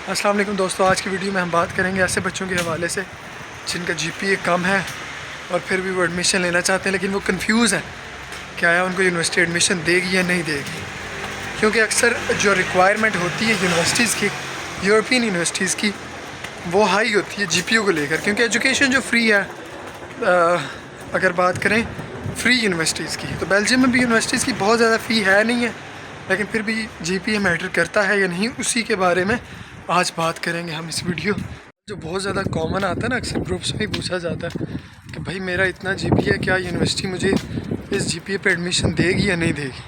अस्सलाम वालेकुम दोस्तों, आज की वीडियो में हम बात करेंगे ऐसे बच्चों के हवाले से जिनका जीपीए कम है और फिर भी वो एडमिशन लेना चाहते हैं, लेकिन वो कंफ्यूज है कि आया उनको यूनिवर्सिटी एडमिशन देगी या नहीं देगी। क्योंकि अक्सर जो रिक्वायरमेंट होती है यूनिवर्सिटीज़ की, यूरोपियन यूनिवर्सिटीज़ की, वो हाई होती है जीपीयू को लेकर। क्योंकि एजुकेशन जो फ्री है, अगर बात करें फ्री यूनिवर्सिटीज़ की, तो बेल्जियम में भी यूनिवर्सिटीज़ की बहुत ज़्यादा फ़ी है नहीं है, लेकिन फिर भी जीपीए मैटर करता है या नहीं, उसी के बारे में आज बात करेंगे हम इस वीडियो। जो बहुत ज़्यादा कॉमन आता है ना, अक्सर ग्रुप्स में ही पूछा जाता है कि भाई मेरा इतना जीपीए है, क्या यूनिवर्सिटी मुझे इस जीपीए पे एडमिशन देगी या नहीं देगी।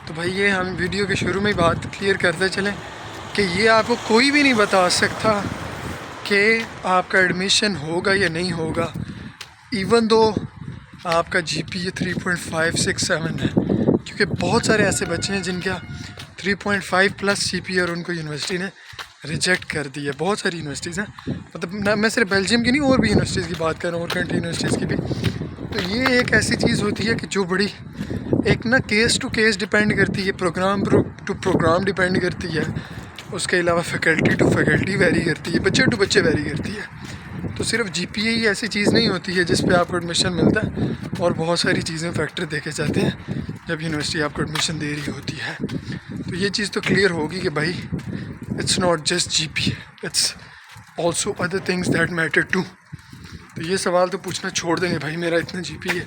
तो भाई ये हम वीडियो के शुरू में ही बात क्लियर करते चलें कि ये आपको कोई भी नहीं बता सकता कि आपका एडमिशन होगा या नहीं होगा, इवन दो आपका जीपीए 3.567 है। क्योंकि बहुत सारे ऐसे बच्चे हैं जिनका 3.5 प्लस जीपीए और उनको यूनिवर्सिटी ने रिजेक्ट कर दी है। बहुत सारी यूनिवर्सिटीज़ हैं, मतलब ना मैं सिर्फ बेल्जियम की नहीं, और भी यूनिवर्सिटीज़ की बात कर रहा हूँ, और कंट्री यूनिवर्सिटीज़ की भी। तो ये एक ऐसी चीज़ होती है कि जो बड़ी एक ना केस टू केस डिपेंड करती है, प्रोग्राम टू प्रोग्राम डिपेंड करती है, उसके अलावा फैकल्टी टू फैकल्टी वेरी करती है, बच्चे टू बच्चे वेरी करती है। तो सिर्फ जीपीए ही ऐसी चीज़ नहीं होती है जिस पे आपको एडमिशन मिलता है, और बहुत सारी चीज़ें फैक्टर देखे जाते हैं जब यूनिवर्सिटी आपको एडमिशन दे रही होती है। तो ये चीज़ तो क्लियर होगी कि भाई it's not just GPA, it's also other things that matter too. तो ये सवाल तो पूछना छोड़ देंगे, भाई मेरा इतना जीपीए है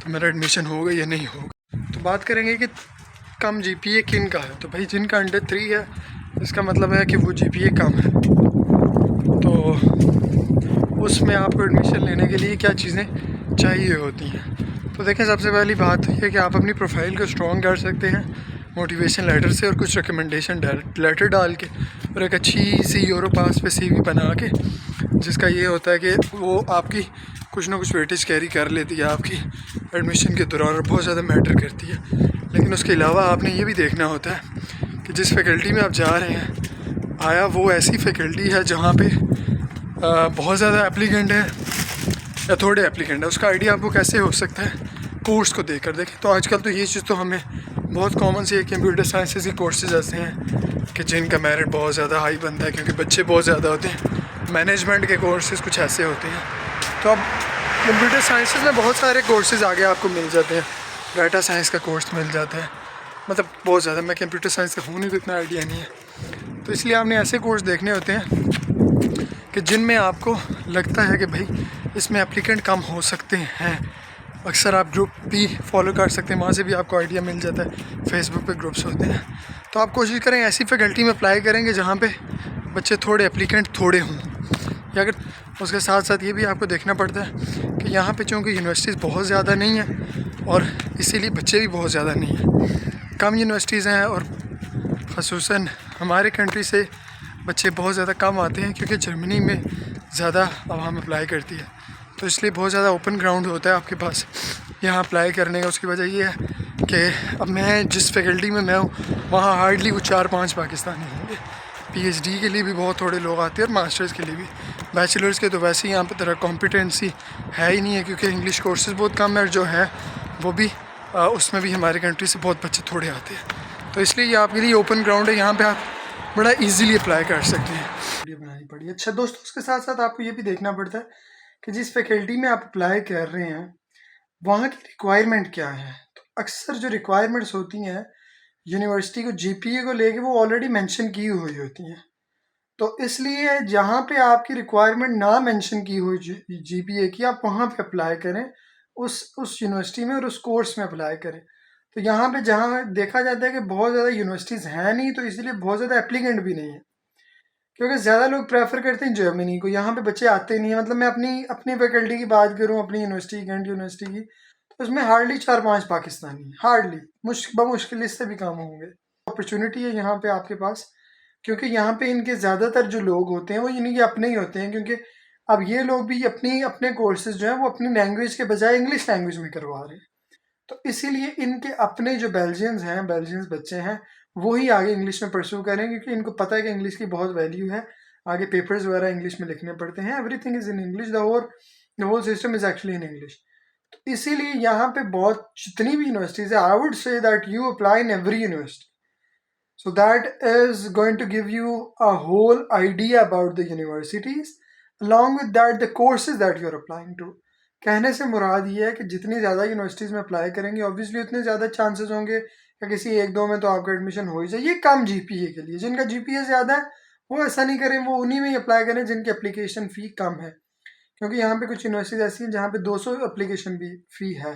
तो मेरा एडमिशन होगा या नहीं होगा। तो बात करेंगे कि कम जीपीए किन का है। तो भाई जिनका अंडर 3 है, इसका मतलब है कि वो जीपीए कम है। तो उसमें आपको एडमिशन लेने के लिए क्या चीज़ें चाहिए होती हैं। तो देखें, सबसे पहली बात है कि आप अपनी प्रोफाइल को स्ट्रॉन्ग कर सकते हैं मोटिवेशन लेटर से, और कुछ रिकमेंडेशन लेटर डाल के, और एक अच्छी सी यूरोपास पे सीवी बना के, जिसका ये होता है कि वो आपकी कुछ ना कुछ वेटेज कैरी कर लेती है आपकी एडमिशन के दौरान, और बहुत ज़्यादा मैटर करती है। लेकिन उसके अलावा आपने ये भी देखना होता है कि जिस फैकल्टी में आप जा रहे हैं, आया वो ऐसी फैकल्टी है जहाँ पे बहुत ज़्यादा एप्लीकेंट है या थोड़े एप्लीकेंट है। उसका आइडिया आपको कैसे हो सकता है कोर्स को देखकर। देखें, तो आजकल तो ये चीज़ तो हमें बहुत कॉमन सी है, कंप्यूटर साइंसेस के कोर्सेज ऐसे हैं कि जिनका मेरिट बहुत ज़्यादा हाई बनता है क्योंकि बच्चे बहुत ज़्यादा होते हैं। मैनेजमेंट के कोर्सेज कुछ ऐसे होते हैं। तो अब कंप्यूटर साइंसेस में बहुत सारे कोर्सेज आगे आपको मिल जाते हैं, डाटा साइंस का कोर्स मिल जाता है, मतलब बहुत ज़्यादा। मैं कंप्यूटर साइंस का हूँ नहीं तो इतना आइडिया नहीं है। तो इसलिए आपने ऐसे कोर्स देखने होते हैं कि जिनमें आपको लगता है कि भाई इसमें एप्लीकेंट कम हो सकते हैं। अक्सर आप ग्रुप भी फॉलो कर सकते हैं, वहाँ से भी आपको आइडिया मिल जाता है, फेसबुक पे ग्रुप्स होते हैं। तो आप कोशिश करें ऐसी फैकल्टी में अप्लाई करेंगे जहाँ पे बच्चे थोड़े एप्लीकेंट थोड़े हों। या अगर उसके साथ साथ ये भी आपको देखना पड़ता है कि यहाँ पे चूँकि यूनिवर्सिटीज़ बहुत ज़्यादा नहीं है और इसीलिए बच्चे भी बहुत ज़्यादा नहीं हैं, कम यूनिवर्सिटीज़ हैं, और ख़ुसूसन हमारे कंट्री से बच्चे बहुत ज़्यादा कम आते हैं क्योंकि जर्मनी में ज़्यादा आवाम अप्लाई करती है। तो इसलिए बहुत ज़्यादा ओपन ग्राउंड होता है आपके पास यहाँ अप्लाई करने का। उसकी वजह ये है कि अब मैं जिस फैकल्टी में मैं हूँ वहाँ हार्डली कुछ 4-5 पाकिस्तानी होंगे। पीएचडी के लिए भी बहुत थोड़े लोग आते हैं, और मास्टर्स के लिए भी। बैचलर्स के तो वैसे ही यहाँ पर तरह कॉम्पिटेंसी है ही नहीं है क्योंकि इंग्लिश कोर्सेज बहुत कम है, और जो है वो भी उसमें भी हमारे कंट्री से बहुत बच्चे थोड़े आते हैं। तो इसलिए ये आपके लिए ओपन ग्राउंड है, यहाँ पे आप बड़ा इजीली अप्लाई कर सकते हैं। वीडियो बनानी पड़ी। अच्छा दोस्तों, उसके साथ साथ आपको ये भी देखना पड़ता है कि जिस फैकल्टी में आप अप्लाई कर रहे हैं वहाँ की रिक्वायरमेंट क्या है। तो अक्सर जो रिक्वायरमेंट्स होती हैं यूनिवर्सिटी को जीपीए को लेके, वो ऑलरेडी मेंशन की हुई होती हैं। तो इसलिए जहाँ पे आपकी रिक्वायरमेंट ना मेंशन की हुई जीपीए की, आप वहाँ पे अप्लाई करें, उस यूनिवर्सिटी में और उस कोर्स में अप्लाई करें। तो यहाँ पे जहाँ देखा जाता है कि बहुत ज़्यादा यूनिवर्सिटीज़ हैं नहीं, तो इसलिए बहुत ज़्यादा एप्लीकेंट भी नहीं है, क्योंकि ज़्यादा लोग प्रेफर करते हैं जर्मनी को। यहाँ पे बच्चे आते नहीं हैं। मतलब मैं अपनी अपनी फैकल्टी की बात करूँ, अपनी यूनिवर्सिटी कैंट यूनिवर्सिटी की, तो उसमें हार्डली 4-5 पाकिस्तानी, हार्डली, बमुश्किल इससे भी कम होंगे। अपॉर्चुनिटी है यहाँ पे आपके पास, क्योंकि यहाँ पे इनके ज़्यादातर जो लोग होते हैं वो इन्हीं के अपने ही होते हैं। क्योंकि अब ये लोग भी अपनी अपने कोर्सेज जो हैं वो अपनी लैंग्वेज के बजाय इंग्लिश लैंग्वेज में करवा रहे हैं। तो इसीलिए इनके अपने जो बेल्जियंस बच्चे हैं, वो ही आगे इंग्लिश में परस्यू करें, क्योंकि इनको पता है कि इंग्लिश की बहुत वैल्यू है। आगे पेपर्स वगैरह इंग्लिश में लिखने पड़ते हैं, everything is in English, the whole system is actually in English. तो इसीलिए यहाँ पे बहुत जितनी भी यूनिवर्सिटीज़ है, I would say that you apply in every university. So that is going to give you a whole idea about the universities. Along with that, the courses that you are applying to. कहने से मुराद ये है कि जितनी ज़्यादा universities में apply करेंगे obviously उतने ज़्यादा चांसेस होंगे कि किसी एक दो में तो आपका एडमिशन हो ही जाए। ये कम जीपीए के लिए, जिनका जीपीए ज़्यादा है वो ऐसा नहीं करें, वो उन्हीं में ही अप्लाई करें जिनकी एप्लीकेशन फ़ी कम है। क्योंकि यहाँ पे कुछ यूनिवर्सिटीज़ ऐसी हैं जहाँ पे 200 एप्लीकेशन भी फ़ी है।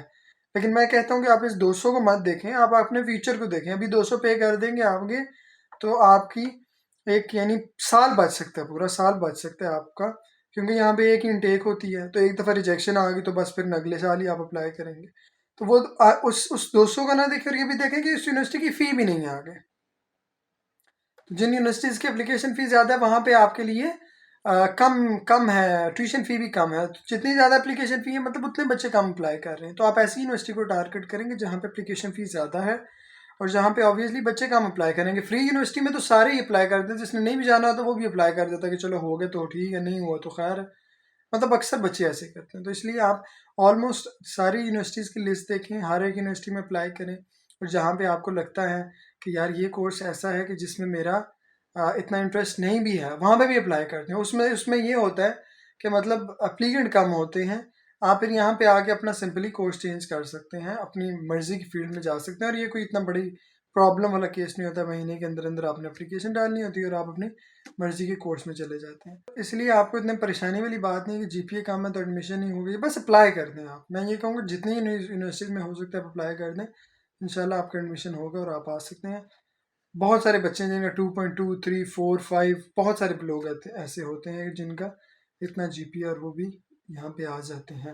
लेकिन मैं कहता हूँ कि आप इस 200 को मत देखें, आप अपने फ्यूचर को देखें। अभी 200 पे कर देंगे आगे तो आपकी एक यानी साल बच सकता है, पूरा साल बच सकता है आपका। क्योंकि यहाँ पे एक इनटेक होती है, तो एक दफ़ा रिजेक्शन आ गई तो बस फिर अगले साल ही आप अप्लाई करेंगे। तो वो उस 200 का ना देखें, और ये भी देखें कि उस यूनिवर्सिटी की फ़ी भी नहीं है आगे। तो जिन यूनिवर्सिटीज़ की एप्लीकेशन फ़ी ज़्यादा है वहाँ पे आपके लिए कम कम है, ट्यूशन फ़ी भी कम है। तो जितनी ज़्यादा एप्लीकेशन फ़ी है मतलब उतने बच्चे कम अप्लाई कर रहे हैं। तो आप ऐसी यूनिवर्सिटी को टारगेट करेंगे जहाँ पे एप्लीकेशन फ़ी ज़्यादा है और जहाँ पे ऑब्वियसली बच्चे कम अप्लाई करेंगे। फ्री यूनिवर्सिटी में तो सारे ही अप्लाई करते हैं, जिसने नहीं भी जाना होता वो भी अप्लाई कर देता है कि चलो हो गए तो ठीक है, नहीं हुआ तो खैर है। मतलब अक्सर बच्चे ऐसे करते हैं। तो इसलिए आप ऑलमोस्ट सारी यूनिवर्सिटीज़ की लिस्ट देखें, हर एक यूनिवर्सिटी में अप्लाई करें और जहाँ पे आपको लगता है कि यार ये कोर्स ऐसा है कि जिसमें मेरा इतना इंटरेस्ट नहीं भी है, वहाँ पे भी अप्लाई करते हैं। उसमें उसमें ये होता है कि मतलब एप्लीकेंट कम होते हैं। आप फिर यहाँ पे आके अपना सिंपली कोर्स चेंज कर सकते हैं, अपनी मर्ज़ी की फील्ड में जा सकते हैं और ये कोई इतना बड़ी प्रॉब्लम वाला केस नहीं होता। महीने के अंदर अंदर आपने एप्लीकेशन डालनी होती है और आप अपनी मर्ज़ी के कोर्स में चले जाते हैं। इसलिए आपको इतनी परेशानी वाली बात नहीं है कि जीपीए कम है तो एडमिशन नहीं होगी, बस अप्लाई कर दें आप। मैं ये कहूँगा जितनी यूनिवर्सिटीज़ में हो सकता है आप अप्लाई कर दें, इंशाल्लाह आपका एडमिशन होगा और आप आ सकते हैं। बहुत सारे बच्चे हैं जिनका 2.2 3 4 5, बहुत सारे लोग ऐसे होते हैं जिनका इतना जीपीए और वो भी यहाँ पे आ जाते हैं।